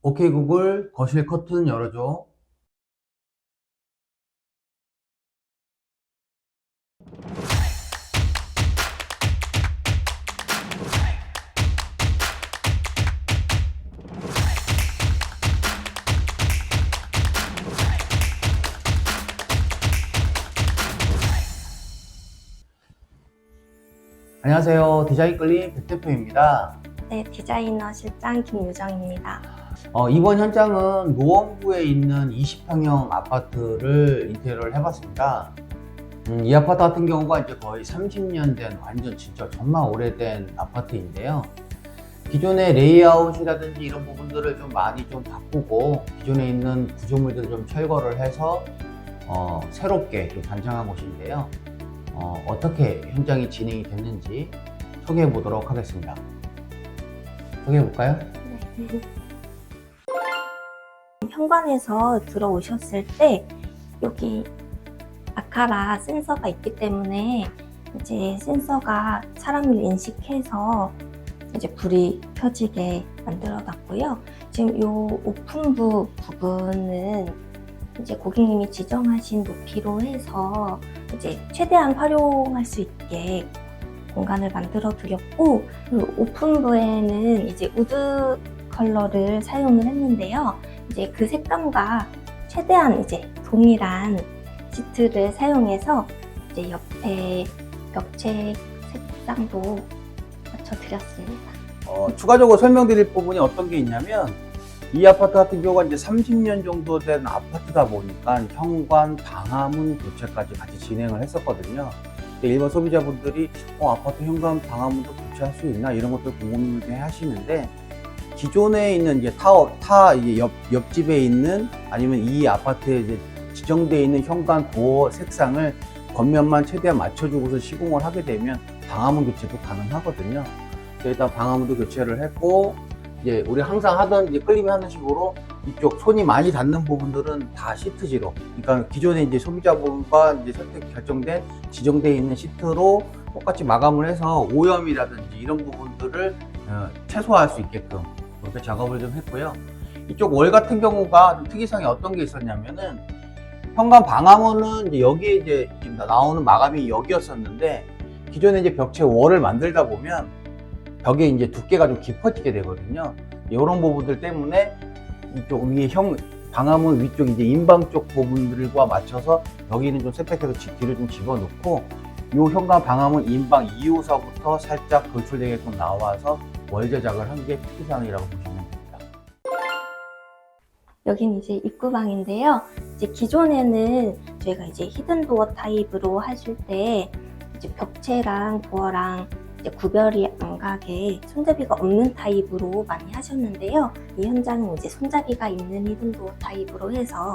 오케이 구글 거실 커튼 열어줘. 안녕하세요. 디자인 끌림 백 대표입니다. 네, 디자이너 실장 김유정입니다. 이번 현장은 노원구에 있는 20평형 아파트를 인테리어를 해봤습니다. 이 아파트 같은 경우가 이제 거의 30년 된 완전 진짜 정말 오래된 아파트인데요. 기존의 레이아웃이라든지 이런 부분들을 좀 많이 좀 바꾸고 기존에 있는 구조물들을 좀 철거를 해서 새롭게 좀 단장한 곳인데요. 어떻게 현장이 진행이 됐는지 소개해 보도록 하겠습니다. 소개해 볼까요? 네. 현관에서 들어오셨을 때 여기 아카라 센서가 있기 때문에 이제 센서가 사람을 인식해서 이제 불이 켜지게 만들어 놨고요. 지금 이 오픈부 부분은 이제 고객님이 지정하신 높이로 해서 이제 최대한 활용할 수 있게 공간을 만들어 드렸고, 오픈부에는 이제 우드 컬러를 사용을 했는데요. 이제 그 색감과 최대한 이제 동일한 시트를 사용해서 이제 옆에 벽체 색상도 맞춰 드렸습니다. 추가적으로 설명드릴 부분이 어떤 게 있냐면 이 아파트 같은 경우가 이제 30년 정도 된 아파트다 보니까 현관, 방화문 교체까지 같이 진행을 했었거든요. 일반 소비자분들이 아파트 현관, 방화문도 교체할 수 있나 이런 것들 궁금해 하시는데, 기존에 있는 이제 이제 옆집에 있는 아니면 이 아파트에 이제 지정되어 있는 현관 도어 색상을 겉면만 최대한 맞춰주고서 시공을 하게 되면 방화문 교체도 가능하거든요. 일단 방화문도 교체를 했고, 이제 우리 항상 하던 이제 끌림이 하는 식으로 이쪽 손이 많이 닿는 부분들은 다 시트지로, 그러니까 기존에 이제 소비자분과 이제 선택 결정된 지정되어 있는 시트로 똑같이 마감을 해서 오염이라든지 이런 부분들을 최소화할 수 있게끔 그렇게 작업을 좀 했고요. 이쪽 월 같은 경우가 좀 특이성이 어떤 게 있었냐면은, 현관 방화문은 이제 여기에 이제 나오는 마감이 여기였었는데, 기존에 이제 벽체 월을 만들다 보면 벽에 이제 두께가 좀 깊어지게 되거든요. 이런 부분들 때문에 이쪽 위에 방화문 위쪽 이제 인방 쪽 부분들과 맞춰서 여기는 좀 셋백해서 뒤로 좀 집어넣고, 이 현관 방화문 인방 2호서부터 살짝 돌출되게끔 나와서 월 제작을 한 게 특이사항이라고 보시면 됩니다. 여긴 이제 입구방인데요. 이제 기존에는 저희가 이제 히든도어 타입으로 하실 때 이제 벽체랑 도어랑 이제 구별이 안 가게 손잡이가 없는 타입으로 많이 하셨는데요. 이 현장은 이제 손잡이가 있는 히든도어 타입으로 해서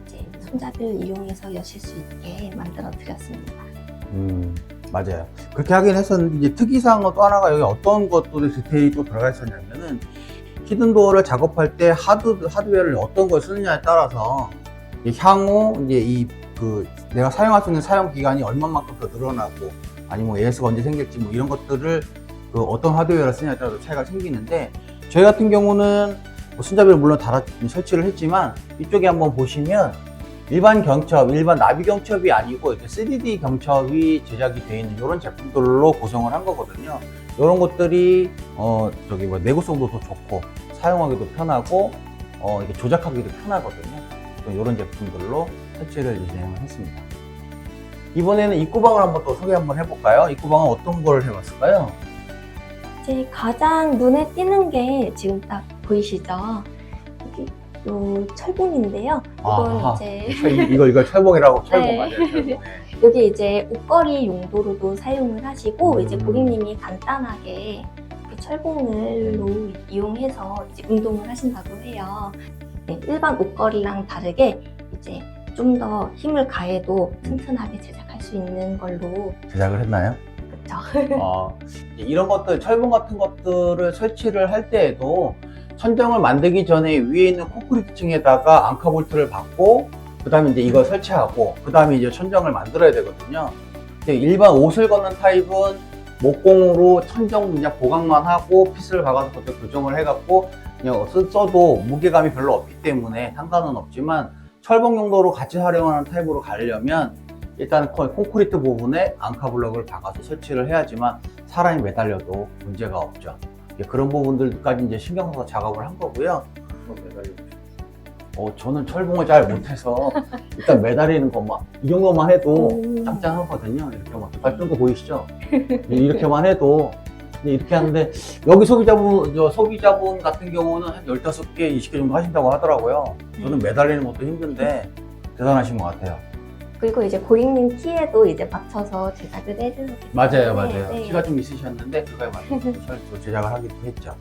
이제 손잡이를 이용해서 여실 수 있게 만들어 드렸습니다. 맞아요. 그렇게 하긴 했었는데, 이제 특이사항은 또 하나가 여기 어떤 것들이 디테일이 또 들어가 있었냐면은, 히든도어를 작업할 때 하드웨어를 어떤 걸 쓰느냐에 따라서 향후 이제 내가 사용할 수 있는 사용 기간이 얼마만큼 더 늘어나고, 아니면 뭐 AS가 언제 생길지 뭐 이런 것들을 어떤 하드웨어를 쓰냐에 따라서 차이가 생기는데, 저희 같은 경우는 손잡이를 물론 설치를 했지만, 이쪽에 한번 보시면 일반 나비 경첩이 아니고 이렇게 3D 경첩이 제작이 되어 있는 이런 제품들로 구성을 한 거거든요. 이런 것들이 내구성도 더 좋고 사용하기도 편하고 이렇게 조작하기도 편하거든요. 이런 제품들로 설치를 진행을 했습니다. 이번에는 입구방을 한번 또 소개 한번 해볼까요? 입구방은 어떤 걸 해봤을까요? 이제 가장 눈에 띄는 게 지금 딱 보이시죠? 여기 요 철봉인데요. 이건 이제 이걸 철봉이라고. 철봉 네. 맞아요. 철봉. 네. 여기 이제 옷걸이 용도로도 사용을 하시고, 이제 고객님이 간단하게 그 철봉을로 이용해서 이제 운동을 하신다고 해요. 네, 일반 옷걸이랑 다르게 이제 좀 더 힘을 가해도 튼튼하게 제작할 수 있는 걸로 제작을 했나요? 그렇죠. 이런 것들, 철봉 같은 것들을 설치를 할 때에도 천정을 만들기 전에 위에 있는 콘크리트 층에다가 앙카볼트를 받고, 그 다음에 이제 이걸 설치하고, 그 다음에 이제 천정을 만들어야 되거든요. 근데 일반 옷을 걷는 타입은 목공으로 천정 그냥 보강만 하고 핏을 박아서 그것도 교정을 해갖고 그냥 써도 무게감이 별로 없기 때문에 상관은 없지만 철봉 용도로 같이 활용하는 타입으로 가려면 일단 콘크리트 부분에 앙카블럭을 박아서 설치를 해야지만 사람이 매달려도 문제가 없죠. 그런 부분들까지 이제 신경 써서 작업을 한 거고요. 저는 철봉을 잘 못해서 일단 매달리는 것만 이 정도만 해도 짱짱하거든요. 이렇게만 발전도 보이시죠? 이렇게만 해도 이렇게 하는데 여기 소비자분 같은 경우는 한 15개, 20개 정도 하신다고 하더라고요. 저는 매달리는 것도 힘든데 대단하신 것 같아요. 그리고 이제 고객님 키에도 이제 맞춰서 제작을 해주셨기 때문에 맞아요. 네. 키가 좀 있으셨는데 그거에 맞춰서 제작을 하기도 했죠.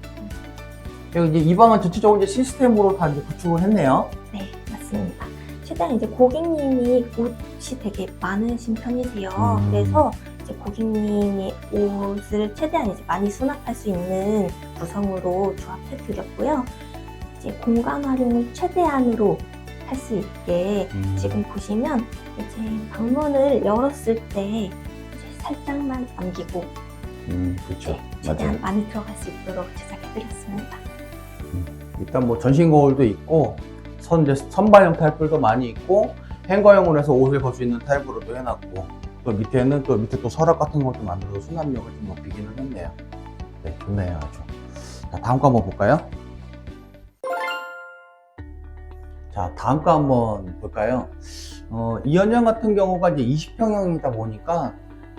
그리고 이제 이 방은 전체적으로 이제 시스템으로 다 이제 구축을 했네요. 네, 맞습니다. 최대한 이제 고객님이 옷이 되게 많으신 편이세요. 그래서 이제 고객님의 옷을 최대한 이제 많이 수납할 수 있는 구성으로 조합해 드렸고요. 이제 공간 활용을 최대한으로 할 수 있게 지금 보시면 이제 방문을 열었을 때 이제 살짝만 남기고 그렇죠. 최대한 많이 들어갈 수 있도록 제작해 드렸습니다. 일단 뭐 전신 거울도 있고 선반형 타입들도 많이 있고 행거형으로 해서 옷을 걸 수 있는 타입으로도 해놨고 또 밑에는 밑에 서랍 같은 것도 만들어서 수납력을 좀 높이기는 했네요. 네, 좋네요 아주. 자, 다음 거 한번 볼까요? 자, 다음 거 한번 볼까요? 이 현장 같은 경우가 이제 20평형이다 보니까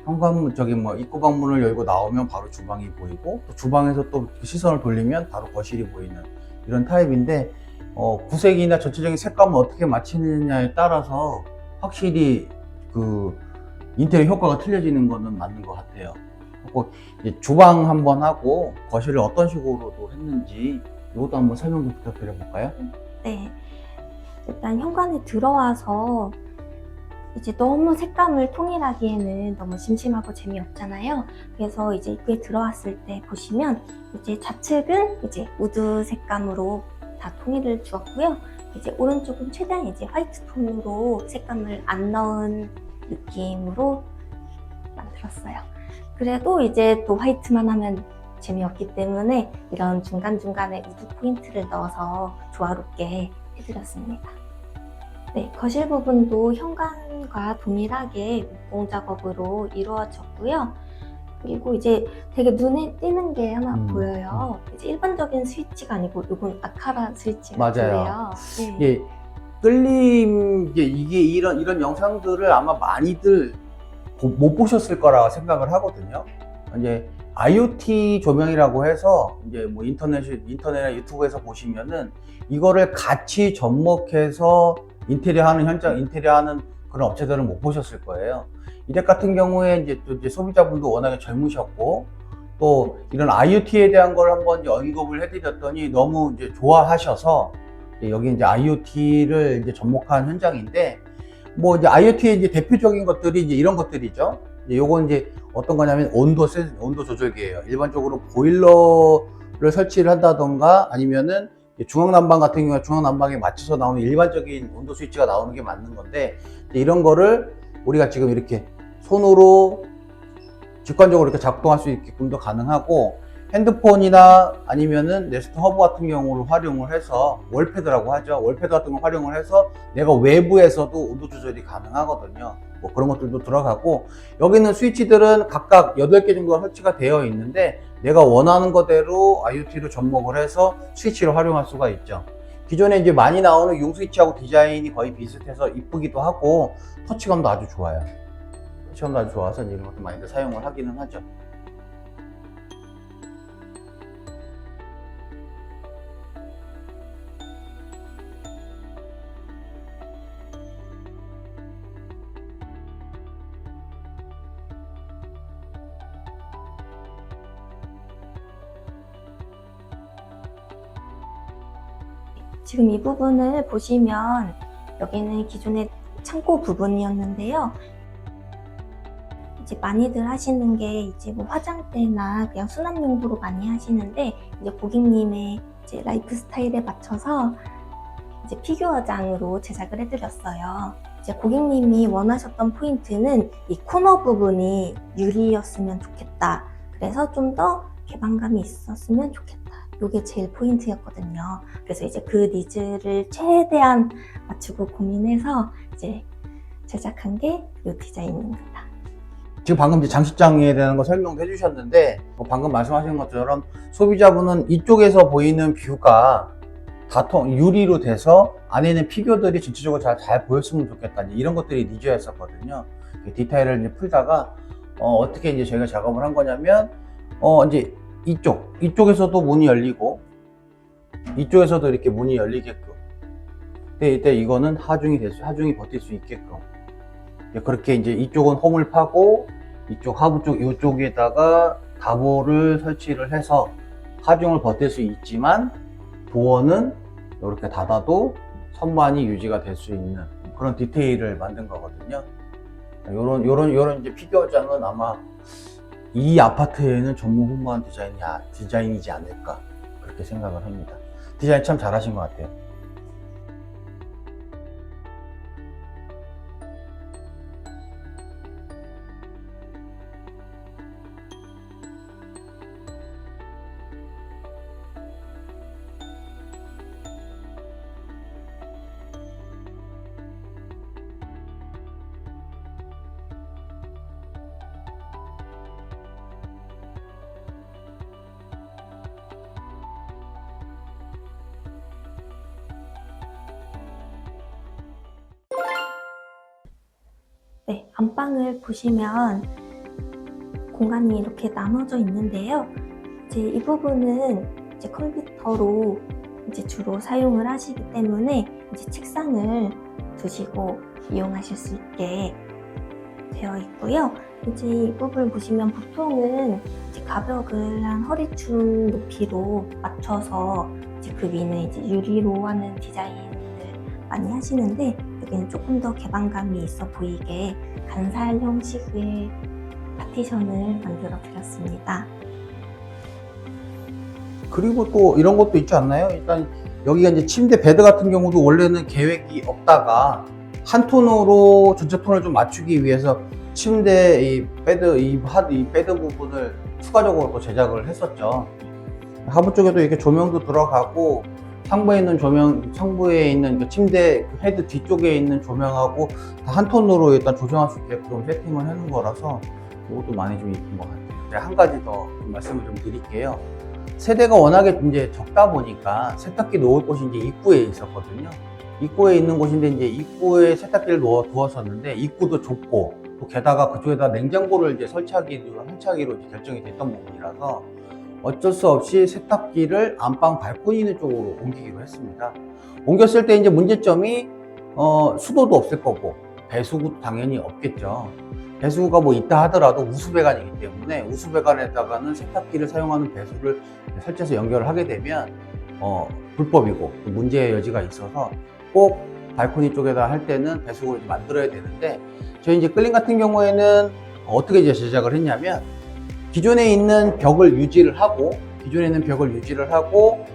현관문 입구 방문을 열고 나오면 바로 주방이 보이고 또 주방에서 또 시선을 돌리면 바로 거실이 보이는 이런 타입인데 구색이나 전체적인 색감을 어떻게 맞추느냐에 따라서 확실히 그 인테리어 효과가 틀려지는 거는 맞는 것 같아요. 이제 주방 한번 하고 거실을 어떤 식으로 했는지 이것도 한번 설명 좀 부탁드려 볼까요? 네. 일단 현관에 들어와서 이제 너무 색감을 통일하기에는 너무 심심하고 재미없잖아요. 그래서 이제 입구에 들어왔을 때 보시면 이제 좌측은 이제 우드 색감으로 다 통일을 주었고요. 이제 오른쪽은 최대한 이제 화이트 톤으로 색감을 안 넣은 느낌으로 만들었어요. 그래도 이제 또 화이트만 하면 재미없기 때문에 이런 중간중간에 우드 포인트를 넣어서 조화롭게 해드렸습니다. 네, 거실 부분도 현관과 동일하게 목공 작업으로 이루어졌고요. 그리고 이제 되게 눈에 띄는 게 하나 보여요. 이제 일반적인 스위치가 아니고 이건 아카라 스위치 같은데요. 네. 이게 이게 이런 영상들을 아마 많이들 못 보셨을 거라 생각을 하거든요. 이제 IoT 조명이라고 해서 이제 뭐 인터넷이나 유튜브에서 보시면은 이거를 같이 접목해서 인테리어 하는 그런 업체들은 못 보셨을 거예요. 이댁 같은 경우에 이제 소비자분도 워낙에 젊으셨고 또 이런 IoT에 대한 걸 한번 이제 언급을 해드렸더니 너무 이제 좋아하셔서 여기 이제 IoT를 이제 접목한 현장인데 뭐 이제 IoT의 이제 대표적인 것들이 이제 이런 것들이죠. 요건 이제 어떤 거냐면 온도 조절기예요. 일반적으로 보일러를 설치를 한다던가 아니면은 중앙난방 같은 경우에 중앙난방에 맞춰서 나오는 일반적인 온도 스위치가 나오는 게 맞는 건데 이런 거를 우리가 지금 이렇게 손으로 직관적으로 이렇게 작동할 수 있게끔도 가능하고 핸드폰이나 아니면은 네스트 허브 같은 경우를 활용을 해서 월패드라고 하죠. 월패드 같은 걸 활용을 해서 내가 외부에서도 온도 조절이 가능하거든요. 뭐 그런 것들도 들어가고 여기는 스위치들은 각각 8개 정도가 설치가 되어 있는데 내가 원하는 거대로 IoT로 접목을 해서 스위치를 활용할 수가 있죠. 기존에 이제 많이 나오는 융 스위치하고 디자인이 거의 비슷해서 이쁘기도 하고 터치감도 아주 좋아요. 터치감도 아주 좋아서 이런 것도 많이들 사용을 하기는 하죠. 지금 이 부분을 보시면 여기는 기존의 창고 부분이었는데요. 이제 많이들 하시는 게 이제 뭐 화장대나 그냥 수납용도로 많이 하시는데 이제 고객님의 이제 라이프 스타일에 맞춰서 이제 피규어장으로 제작을 해드렸어요. 이제 고객님이 원하셨던 포인트는 이 코너 부분이 유리였으면 좋겠다. 그래서 좀 더 개방감이 있었으면 좋겠다. 이게 제일 포인트였거든요. 그래서 이제 그 니즈를 최대한 맞추고 고민해서 이제 제작한 게 이 디자인입니다. 지금 방금 이제 장식장에 대한 거 설명해 주셨는데, 방금 말씀하신 것처럼 소비자분은 이쪽에서 보이는 뷰가 다 유리로 돼서 안에는 피규어들이 전체적으로 잘 보였으면 좋겠다. 이런 것들이 니즈였었거든요. 디테일을 이제 풀다가, 어떻게 이제 저희가 작업을 한 거냐면, 이제 이쪽에서도 문이 열리고, 이쪽에서도 이렇게 문이 열리게끔. 근데 이때 이거는 하중이 버틸 수 있게끔. 그렇게 이제 이쪽은 홈을 파고, 이쪽 하부 쪽, 이쪽에다가 다보를 설치를 해서 하중을 버틸 수 있지만, 도어는 이렇게 닫아도 선반이 유지가 될 수 있는 그런 디테일을 만든 거거든요. 요런 이제 피규어장은 아마 이 아파트에는 전문 홍보한 디자인이지 않을까 그렇게 생각을 합니다. 디자인 참 잘하신 것 같아요. 네, 안방을 보시면 공간이 이렇게 나눠져 있는데요. 이제 이 부분은 이제 컴퓨터로 이제 주로 사용을 하시기 때문에 이제 책상을 두시고 이용하실 수 있게 되어 있고요. 이제 이 부분을 보시면 보통은 이제 가벽을 허리춤 높이로 맞춰서 이제 그 위는 이제 유리로 하는 디자인을 많이 하시는데, 여기는 조금 더 개방감이 있어 보이게 간살 형식의 파티션을 만들어 드렸습니다. 그리고 또 이런 것도 있지 않나요? 일단 여기가 이제 침대 베드 같은 경우도 원래는 계획이 없다가 한 톤으로 전체 톤을 좀 맞추기 위해서 침대 이 베드 부분을 추가적으로 또 제작을 했었죠. 하부 쪽에도 이렇게 조명도 들어가고, 상부에 있는 그 침대 헤드 뒤쪽에 있는 조명하고 다 한 톤으로 일단 조정할 수 있게끔 세팅을 해놓은 거라서 이것도 많이 좀 이쁜 것 같아요. 한 가지 더 말씀을 좀 드릴게요. 세대가 워낙에 이제 적다 보니까 세탁기 놓을 곳이 이제 입구에 있었거든요. 입구에 있는 곳인데 이제 입구에 세탁기를 두었었는데 입구도 좁고, 또 게다가 그쪽에다 냉장고를 이제 설치하기로 이제 결정이 됐던 부분이라서 어쩔 수 없이 세탁기를 안방 발코니 있는 쪽으로 옮기기로 했습니다. 옮겼을 때 이제 문제점이 수도도 없을 거고 배수구도 당연히 없겠죠. 배수구가 뭐 있다 하더라도 우수배관이기 때문에 우수배관에다가는 세탁기를 사용하는 배수를 설치해서 연결을 하게 되면 불법이고 문제의 여지가 있어서 꼭 발코니 쪽에다 할 때는 배수구를 만들어야 되는데, 저희 이제 끌림 같은 경우에는 어떻게 이제 제작을 했냐면, 기존에 있는 벽을 유지를 하고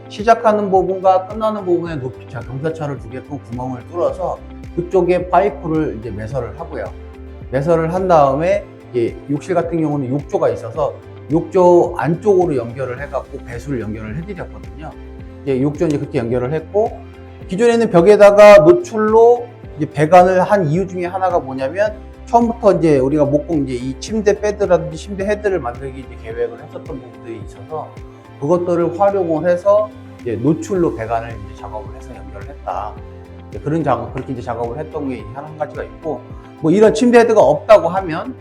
시작하는 부분과 끝나는 부분에 높이차, 경사차를 두게끔 구멍을 뚫어서 그쪽에 파이프를 이제 매설을 하고요. 매설을 한 다음에 이제 욕실 같은 경우는 욕조가 있어서 욕조 안쪽으로 연결을 해갖고 배수를 연결을 해드렸거든요. 이제 욕조 이제 그렇게 연결을 했고, 기존에 있는 벽에다가 노출로 이제 배관을 한 이유 중에 하나가 뭐냐면, 처음부터 이제 우리가 목공 이제 이 침대 베드라든지 침대 헤드를 만들기 이제 계획을 했었던 부분들이 있어서 그것들을 활용을 해서 이제 노출로 배관을 이제 작업을 해서 연결을 했다. 이제 그렇게 이제 작업을 했던 게 한 가지가 있고, 뭐 이런 침대 헤드가 없다고 하면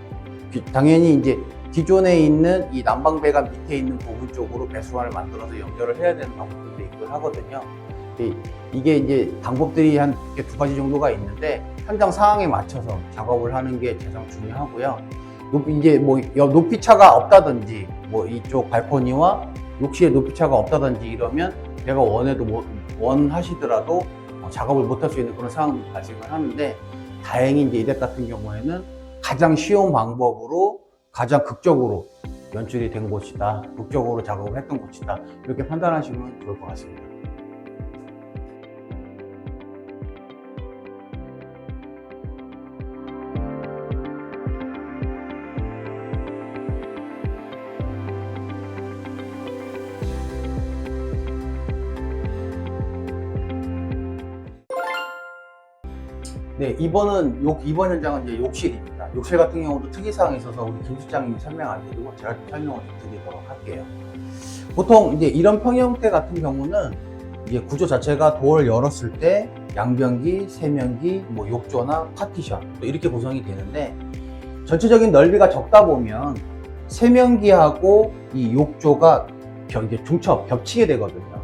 당연히 이제 기존에 있는 이 난방 배관 밑에 있는 부분 쪽으로 배수관을 만들어서 연결을 해야 되는 방법들도 있긴 하거든요. 이게 이제 방법들이 한 두 가지 정도가 있는데, 현장 상황에 맞춰서 작업을 하는 게 가장 중요하고요. 이제 뭐 높이차가 없다든지, 뭐 이쪽 발코니와 욕실에 높이차가 없다든지 이러면 내가 원하시더라도 작업을 못할 수 있는 그런 상황이 발생을 하는데, 다행히 이제 이댁 같은 경우에는 가장 쉬운 방법으로 가장 극적으로 연출이 된 곳이다, 극적으로 작업을 했던 곳이다, 이렇게 판단하시면 좋을 것 같습니다. 네, 이번 현장은 이제 욕실입니다. 욕실 같은 경우도 특이사항이 있어서 우리 김 실장님이 설명 안 드리고 제가 좀 설명을 좀 드리도록 할게요. 보통 이제 이런 평형태 같은 경우는 이제 구조 자체가 도어를 열었을 때 양변기, 세면기, 뭐 욕조나 파티션 또 이렇게 구성이 되는데 전체적인 넓이가 적다 보면 세면기하고 이 욕조가 이제 중첩, 겹치게 되거든요.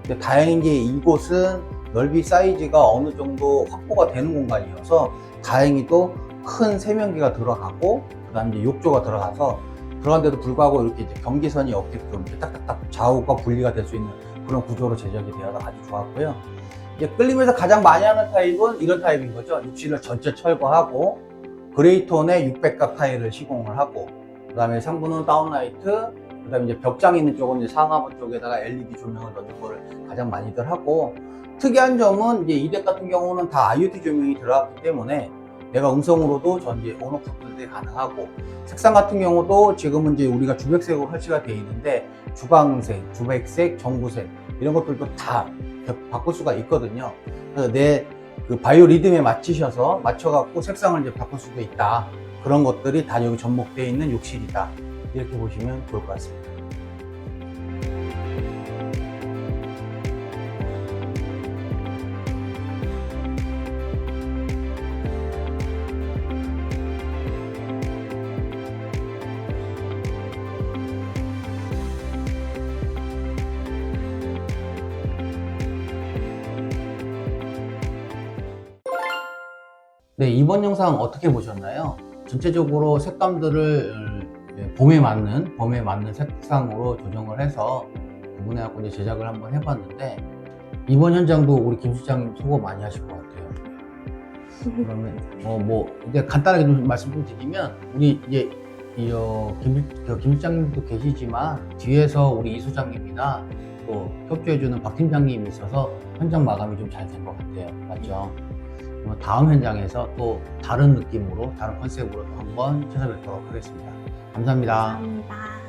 근데 다행히 이곳은 넓이 사이즈가 어느 정도 확보가 되는 공간이어서 다행히도 큰 세면기가 들어가고 그 다음에 이제 욕조가 들어가서 들어간데도 불구하고 이렇게 이제 경계선이 없게끔 이렇게 딱딱딱 좌우가 분리가 될 수 있는 그런 구조로 제작이 되어서 아주 좋았고요. 이제 끌림에서 가장 많이 하는 타입은 이런 타입인 거죠. 욕실을 전체 철거하고 그레이톤의 600각 타일을 시공을 하고 그 다음에 상부는 다운라이트 그 다음에 이제 벽장 있는 쪽은 이제 상하부 쪽에다가 LED 조명을 넣는 거를 가장 많이들 하고 특이한 점은 이제 이 덱 같은 경우는 다 IoT 조명이 들어갔기 때문에 내가 음성으로도 전지 온오프들이 가능하고 색상 같은 경우도 지금은 이제 우리가 주백색으로 설치가 되어 있는데 주광색, 주백색, 전구색 이런 것들도 다 바꿀 수가 있거든요. 그래서 내 그 바이오 리듬에 맞춰갖고 색상을 이제 바꿀 수도 있다. 그런 것들이 다 여기 접목되어 있는 욕실이다. 이렇게 보시면 좋을 것 같습니다. 네, 이번 영상 어떻게 보셨나요? 전체적으로 색감들을 봄에 맞는 색상으로 조정을 해서 구분해갖고 이제 제작을 한번 해봤는데 이번 현장도 우리 김 실장님 수고 많이 하실 것 같아요. 그러면 뭐 이제 간단하게 좀 말씀 좀 드리면 우리 이제 김 실장님도 계시지만 뒤에서 우리 이 소장님이나 또 협조해주는 박 팀장님이 있어서 현장 마감이 좀 잘 된 것 같아요. 맞죠? 다음 현장에서 또 다른 느낌으로 다른 컨셉으로 또 한번 찾아뵙도록 하겠습니다. 감사합니다. 감사합니다.